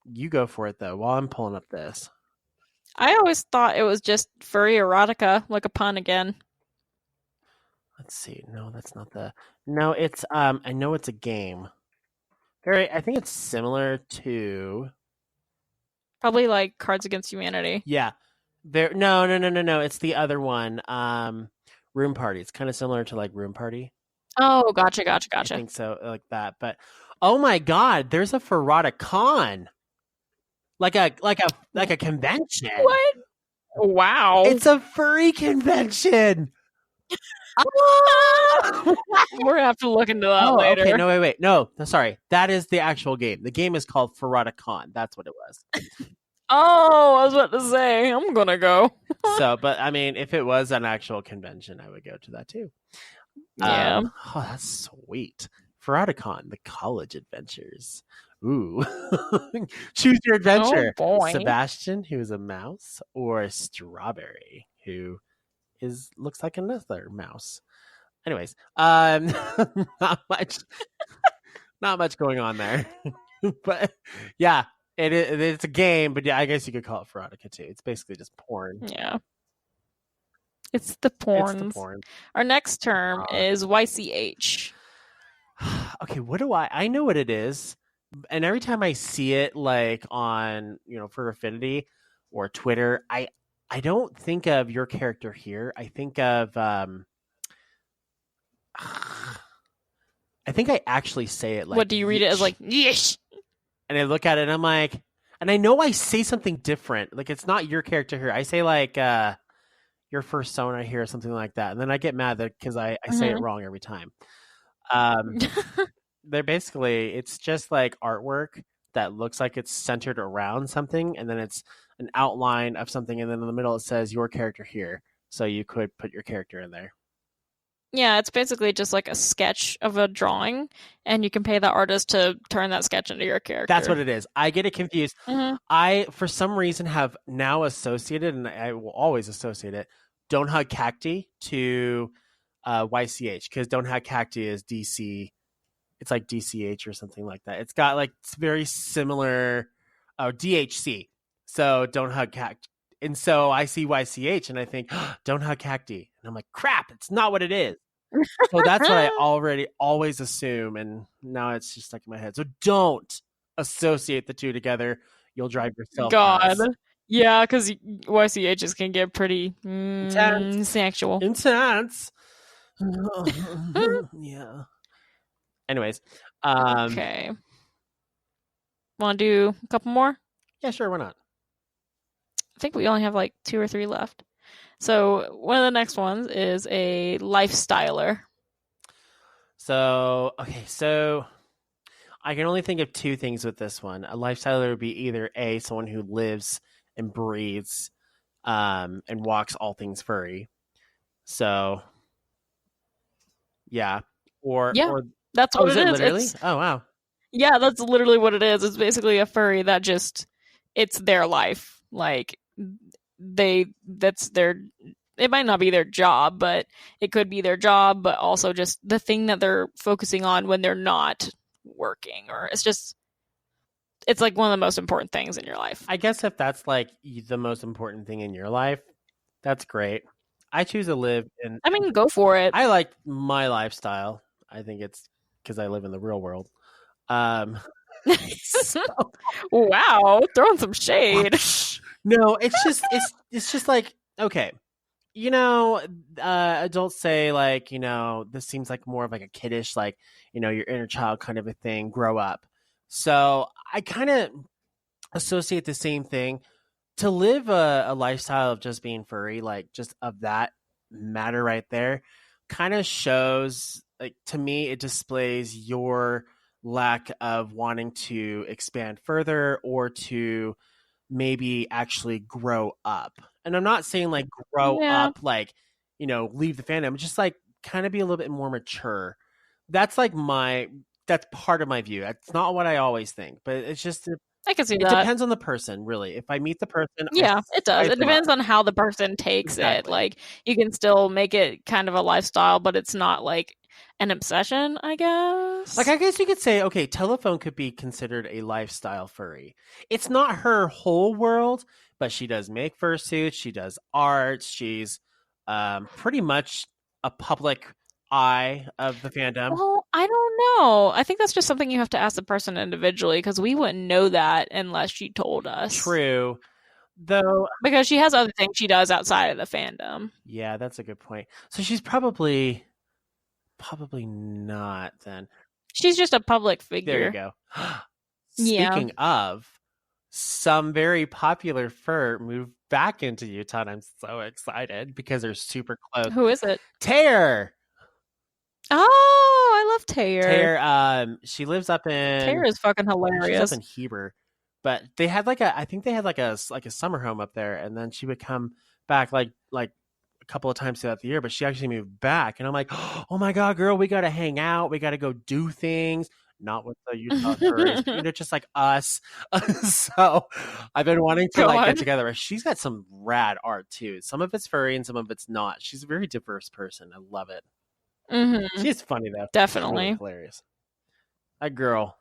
You go for it, though, while I'm pulling up this. I always thought it was just furry erotica, like a pun again. Let's see. No, that's not the... No, it's... I know it's a game. I think it's similar to... Probably like Cards Against Humanity. Yeah. No. It's the other one. Room Party. It's kind of similar to like Room Party. Oh, gotcha. I think so, like that. But oh my God, there's a Furrodicon, like a convention. What? Wow! It's a furry convention. We're gonna have to look into that later. Okay, no, wait. No, sorry. That is the actual game. The game is called Furrodicon. That's what it was. Oh, I was about to say, I'm gonna go. But I mean, if it was an actual convention, I would go to that too. Yeah. Oh, that's sweet. Furrodicon, the college adventures. Ooh. Choose your adventure. Oh, boy. Sebastian, who is a mouse, or Strawberry, who looks like another mouse. Anyways, not much going on there. But yeah, it's a game, but yeah, I guess you could call it Furodica too. It's basically just porn. Yeah. It's the porn. Our next term is YCH. Okay, what do I know what it is, and every time I see it like on for Affinity or Twitter, I don't think of your character here. I think of I think I actually say it like... What do you read it as, like, yeesh? And I look at it and I'm like, and I know I say something different. Like, it's not your character here. I say like your persona here or something like that. And then I get mad because I say it wrong every time. They're basically, it's just like artwork that looks like it's centered around something, and then it's an outline of something, and then in the middle it says your character here. So you could put your character in there. Yeah, it's basically just like a sketch of a drawing, and you can pay the artist to turn that sketch into your character. That's what it is. I get it confused. Mm-hmm. I, for some reason, have now associated, and I will always associate it, Don't Hug Cacti to YCH, because Don't Hug Cacti is DC. It's like DCH or something like that. It's got like it's very similar DHC. So Don't Hug Cacti. And so I see YCH and I think, Don't Hug Cacti. And I'm like, crap, it's not what it is. So that's what I always assume. And now it's just stuck in my head. So don't associate the two together. You'll drive yourself nuts. Yeah, because YCHs can get pretty sexual. Intense. Yeah. Anyways. Okay. Want to do a couple more? Yeah, sure. Why not? I think we only have like 2 or 3 left. So one of the next ones is a lifestyler. So I can only think of 2 things with this one. A lifestyler would be either A, someone who lives and breathes and walks all things furry. So yeah. Or that's what it is. Literally? Oh wow. Yeah, that's literally what it is. It's basically a furry that just it's their life. Like it might not be their job, but it could be their job, but also just the thing that they're focusing on when they're not working, or it's like one of the most important things in your life. I guess if that's like the most important thing in your life, that's great. I choose to live in. I mean, go for it. I like my lifestyle. I think it's because I live in the real world. So. Wow, throwing some shade. No, it's just like, okay, adults say like, this seems like more of like a kiddish, like, your inner child kind of a thing, grow up. So I kind of associate the same thing. To live a lifestyle of just being furry, like just of that matter right there, kind of shows, like, to me, it displays your lack of wanting to expand further or to maybe actually grow up. And I'm not saying like grow up, like, leave the fandom, just like kind of be a little bit more mature. That's like that's part of my view. It's not what I always think, but it's just, I can see it that. It depends on the person, really. If I meet the person, yeah, it does. It depends on how the person takes it. Like, you can still make it kind of a lifestyle, but it's not like an obsession, I guess. Like, I guess you could say, okay, Telephone could be considered a lifestyle furry. It's not her whole world, but she does make fursuits. She does art. She's pretty much a public eye of the fandom. Well, I don't know. I think that's just something you have to ask the person individually, because we wouldn't know that unless she told us. True. Though, because she has other things she does outside of the fandom. Yeah, that's a good point. So she's probably not then. She's just a public figure. There you go. Speaking of, some very popular fur moved back into Utah, and I'm so excited because they're super close. Who is it? Tear. Oh, I love Tear. Tear, she lives up in... Tear is fucking hilarious. She lives in Heber. But they had I think they had like a summer home up there, and then she would come back like a couple of times throughout the year, but she actually moved back. And I'm like, oh my God, girl, we got to hang out. We got to go do things. Not with the Utah furries, just like us. So I've been wanting to get together. She's got some rad art too. Some of it's furry and some of it's not. She's a very diverse person. I love it. Mm-hmm. She's funny though. Definitely. Really hilarious. That girl.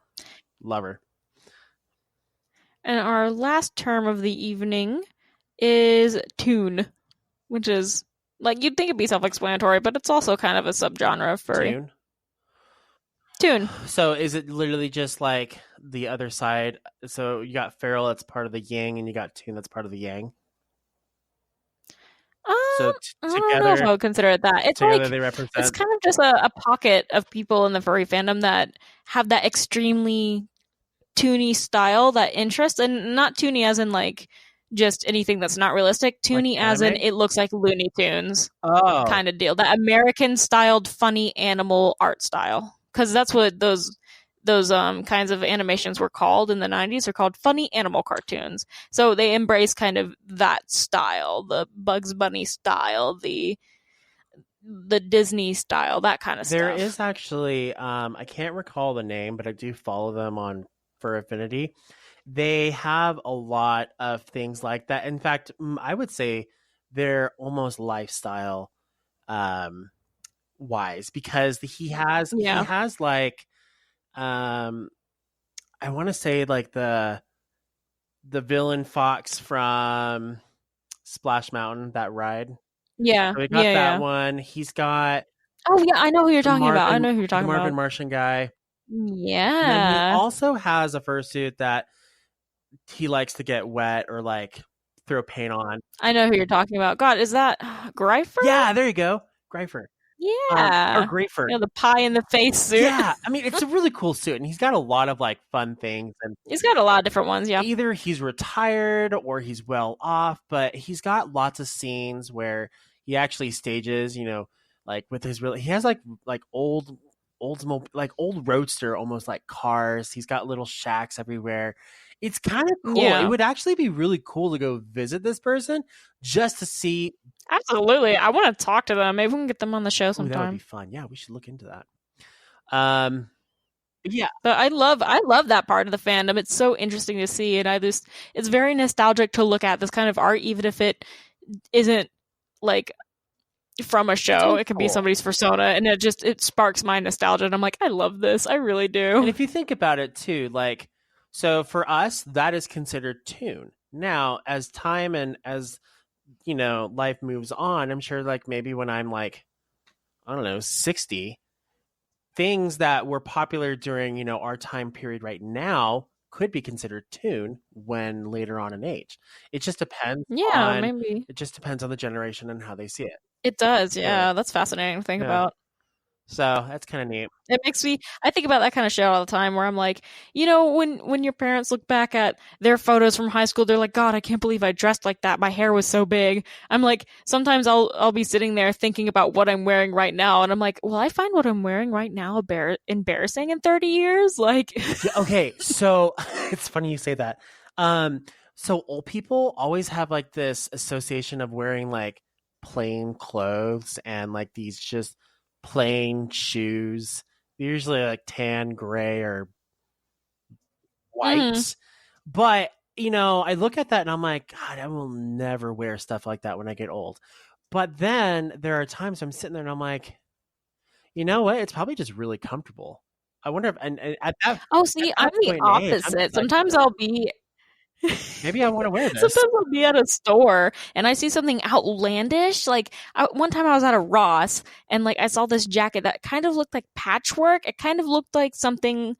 Love her. And our last term of the evening is Toon, which is, like, you'd think it'd be self-explanatory, but it's also kind of a subgenre of furry. Toon. So is it literally just like the other side? So you got feral, that's part of the yin, and you got Toon, that's part of the yang? So I don't know if I would consider it that. It's like, they represent... it's kind of just a pocket of people in the furry fandom that have that extremely toony style, that interest, and not toony as in like just anything that's not realistic. Toony like as in it looks like Looney Tunes kind of deal. That American styled funny animal art style. Because that's what those those kinds of animations were called in the 90s are called funny animal cartoons. So they embrace kind of that style, the Bugs Bunny style, the Disney style, that kind of There stuff. is actually, I can't recall the name, but I do follow them on Fur Affinity. They have a lot of things like that. In fact, I would say they're almost lifestyle wise, because he has like I want to say like the villain fox from Splash Mountain, that ride. Yeah, So we got that yeah. one. He's got Oh yeah, I know who you're the talking about. I know who you're the talking Marvin about. Martian guy. And then he Yeah. also has a fursuit that he likes to get wet or like throw paint on. I know who you're talking about. God, is that Greifer? Yeah, there you go. Greifer. Or Yeah. Grafer. The pie in the face suit. Yeah, I mean, it's a really cool suit, and he's got a lot of like fun things. And he's got a lot of different ones. Yeah. either he's retired or he's well off, but he's got lots of scenes where he actually stages. Like with his he has like old like old roadster, almost like cars. He's got little shacks everywhere. It's kind of cool. Yeah. It would actually be really cool to go visit this person just to see. Absolutely. I want to talk to them. Maybe we can get them on the show sometime. That would be fun. Yeah, we should look into that. Yeah. But I love that part of the fandom. It's so interesting to see, and it's very nostalgic to look at this kind of art, even if it isn't like from a show. It can be somebody's persona, and it sparks my nostalgia, and I'm like, I love this. I really do. And if you think about it too, like, so for us, that is considered toon. Now, as time and as life moves on, I'm sure like maybe when I'm like, I don't know, 60, things that were popular during our time period right now could be considered toon when later on in age. It just depends. Yeah, maybe. It just depends on the generation and how they see it. It does. Yeah, that's fascinating to think about. So that's kind of neat. It makes me, I think about that kind of shit all the time where I'm like, when your parents look back at their photos from high school, they're like, God, I can't believe I dressed like that. My hair was so big. I'm like, sometimes I'll be sitting there thinking about what I'm wearing right now. And I'm like, well, I find what I'm wearing right now embarrassing in 30 years. Like, okay. So it's funny you say that. So old people always have like this association of wearing like plain clothes and like these just plain shoes. They're usually like tan, gray, or white. Mm-hmm. But I look at that and I'm like, God, I will never wear stuff like that when I get old. But then there are times I'm sitting there and I'm like, you know what? It's probably just really comfortable. I wonder if and at that. Oh, see, I'm the opposite. Sometimes I'll be. Maybe I want to wear this. Sometimes I'll be at a store and I see something outlandish. Like one time I was at a Ross and like I saw this jacket that kind of looked like patchwork. It kind of looked like something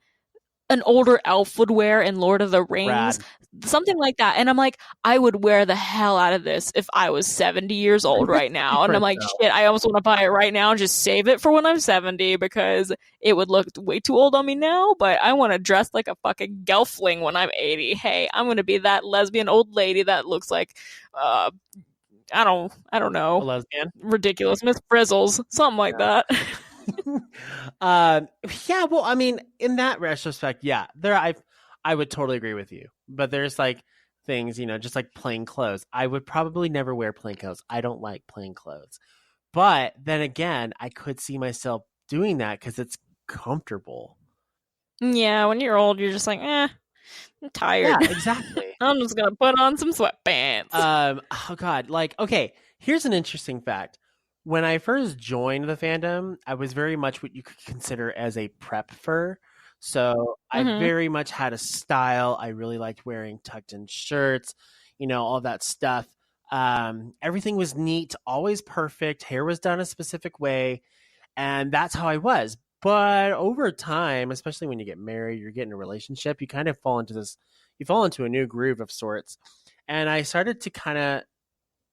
an older elf would wear in Lord of the Rings. Something like that. And I'm like, I would wear the hell out of this if I was 70 years old right now. And I'm like, shit, I almost want to buy it right now and just save it for when I'm 70 because it would look way too old on me now, but I want to dress like a fucking gelfling when I'm 80. Hey, I'm going to be that lesbian old lady that looks like, I don't know. A lesbian? Ridiculous Miss Frizzles. Something like that. Yeah, well, I mean, in that retrospect, yeah, I would totally agree with you. But there's like things, just like plain clothes. I would probably never wear plain clothes. I don't like plain clothes. But then again, I could see myself doing that because it's comfortable. Yeah, when you're old, you're just like, I'm tired. Yeah, exactly. I'm just gonna put on some sweatpants. Oh God, like, okay, here's an interesting fact. When I first joined the fandom, I was very much what you could consider as a prep fur. So I very much had a style. I really liked wearing tucked in shirts, all that stuff. Everything was neat, always perfect. Hair was done a specific way. And that's how I was. But over time, especially when you get married, you're getting a relationship, you kind of fall into a new groove of sorts. And I started to kind of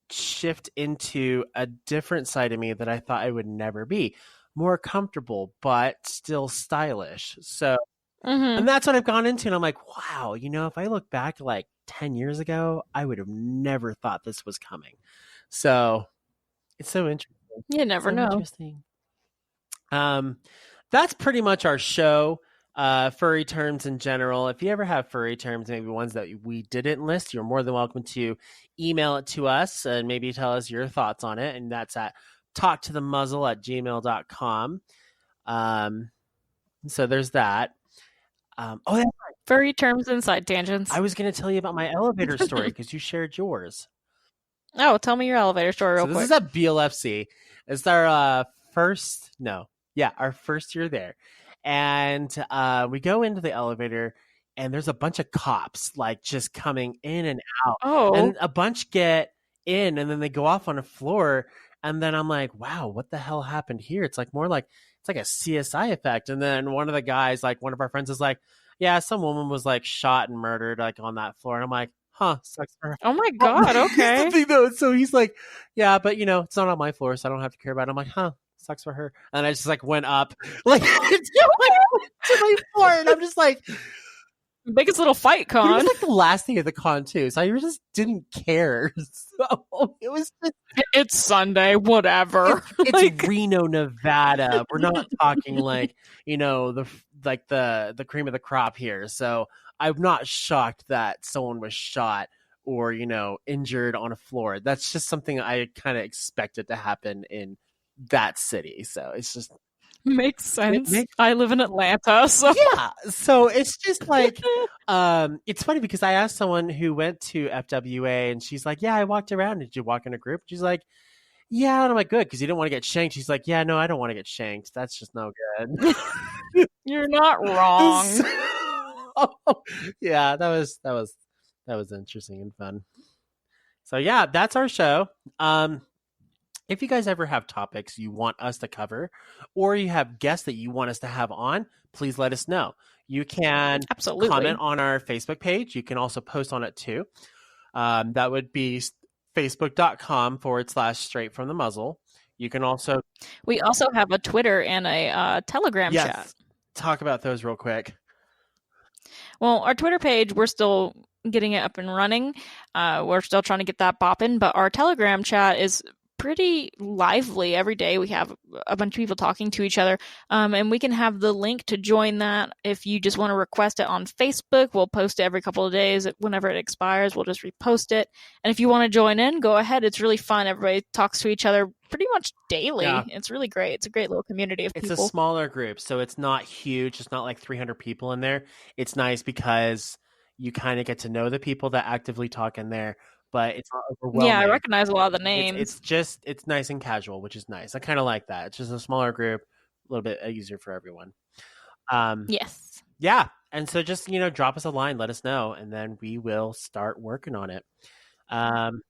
shift into a different side of me that I thought I would never be. More comfortable, but still stylish. So, and that's what I've gone into. And I'm like, wow, if I look back like 10 years ago, I would have never thought this was coming. So it's so interesting. You never know. Interesting. That's pretty much our show. furry terms in general. If you ever have furry terms, maybe ones that we didn't list, you're more than welcome to email it to us and maybe tell us your thoughts on it. And that's at talktothemuzzle@gmail.com. So there's that. That's furry terms and side tangents. I was going to tell you about my elevator story because you shared yours. Oh, tell me your elevator story real quick. This is at BLFC. It's our first year there. And we go into the elevator, and there's a bunch of cops, like, just coming in and out. Oh. And a bunch get in, and then they go off on a floor. And then I'm like, wow, what the hell happened here? It's like more like, it's like a CSI effect. And then one of the guys, like one of our friends, is like, yeah, some woman was like shot and murdered like on that floor. And I'm like, huh, sucks for her. Oh my God, okay. Thing, though. So he's like, yeah, but it's not on my floor, so I don't have to care about it. I'm like, huh, sucks for her. And I just like went up like to my floor, and I'm just like, biggest little fight con. It was like the last thing of the con too, so I just didn't care. So it was just, it's Sunday, whatever. It's like, Reno, Nevada. We're not talking like the cream of the crop here. So I'm not shocked that someone was shot or injured on a floor. That's just something I kind of expected to happen in that city. So it's just makes sense. I live in Atlanta, so yeah. So it's just like it's funny because I asked someone who went to FWA, and she's like, "Yeah, I walked around. Did you walk in a group?" She's like, "Yeah," and I'm like, "Good," because you didn't want to get shanked. She's like, "Yeah, no, I don't want to get shanked. That's just no good." You're not wrong. Yeah, that was interesting and fun. So yeah, that's our show. If you guys ever have topics you want us to cover, or you have guests that you want us to have on, please let us know. You can comment on our Facebook page. You can also post on it too. That would be facebook.com/straight from the muzzle. You can also... We also have a Twitter and a Telegram chat. Talk about those real quick. Well, our Twitter page, we're still getting it up and running. We're still trying to get that bopping, but our Telegram chat is pretty lively. Every day we have a bunch of people talking to each other, and we can have the link to join that. If you just want to request it on Facebook, we'll post it every couple of days. Whenever it expires, we'll just repost it. And if you want to join in, go ahead. It's really fun. Everybody talks to each other pretty much daily. Yeah. It's really great. It's a great little community of people. It's a smaller group, so it's not huge. It's not like 300 people in there. It's nice because you kind of get to know the people that actively talk in there, but it's not overwhelming. Yeah, I recognize a lot of the names. It's nice and casual, which is nice. I kind of like that. It's just a smaller group, a little bit easier for everyone. Yes. Yeah, and so just drop us a line, let us know, and then we will start working on it.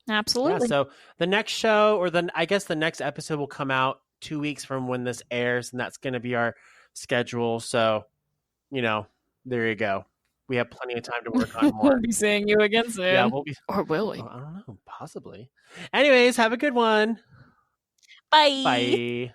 Absolutely. Yeah, so the next show, or I guess the next episode, will come out 2 weeks from when this airs, and that's going to be our schedule. So, there you go. We have plenty of time to work on more. We'll be seeing you again soon. Yeah, we'll be. Or will we? I don't know. Possibly. Anyways, have a good one. Bye. Bye.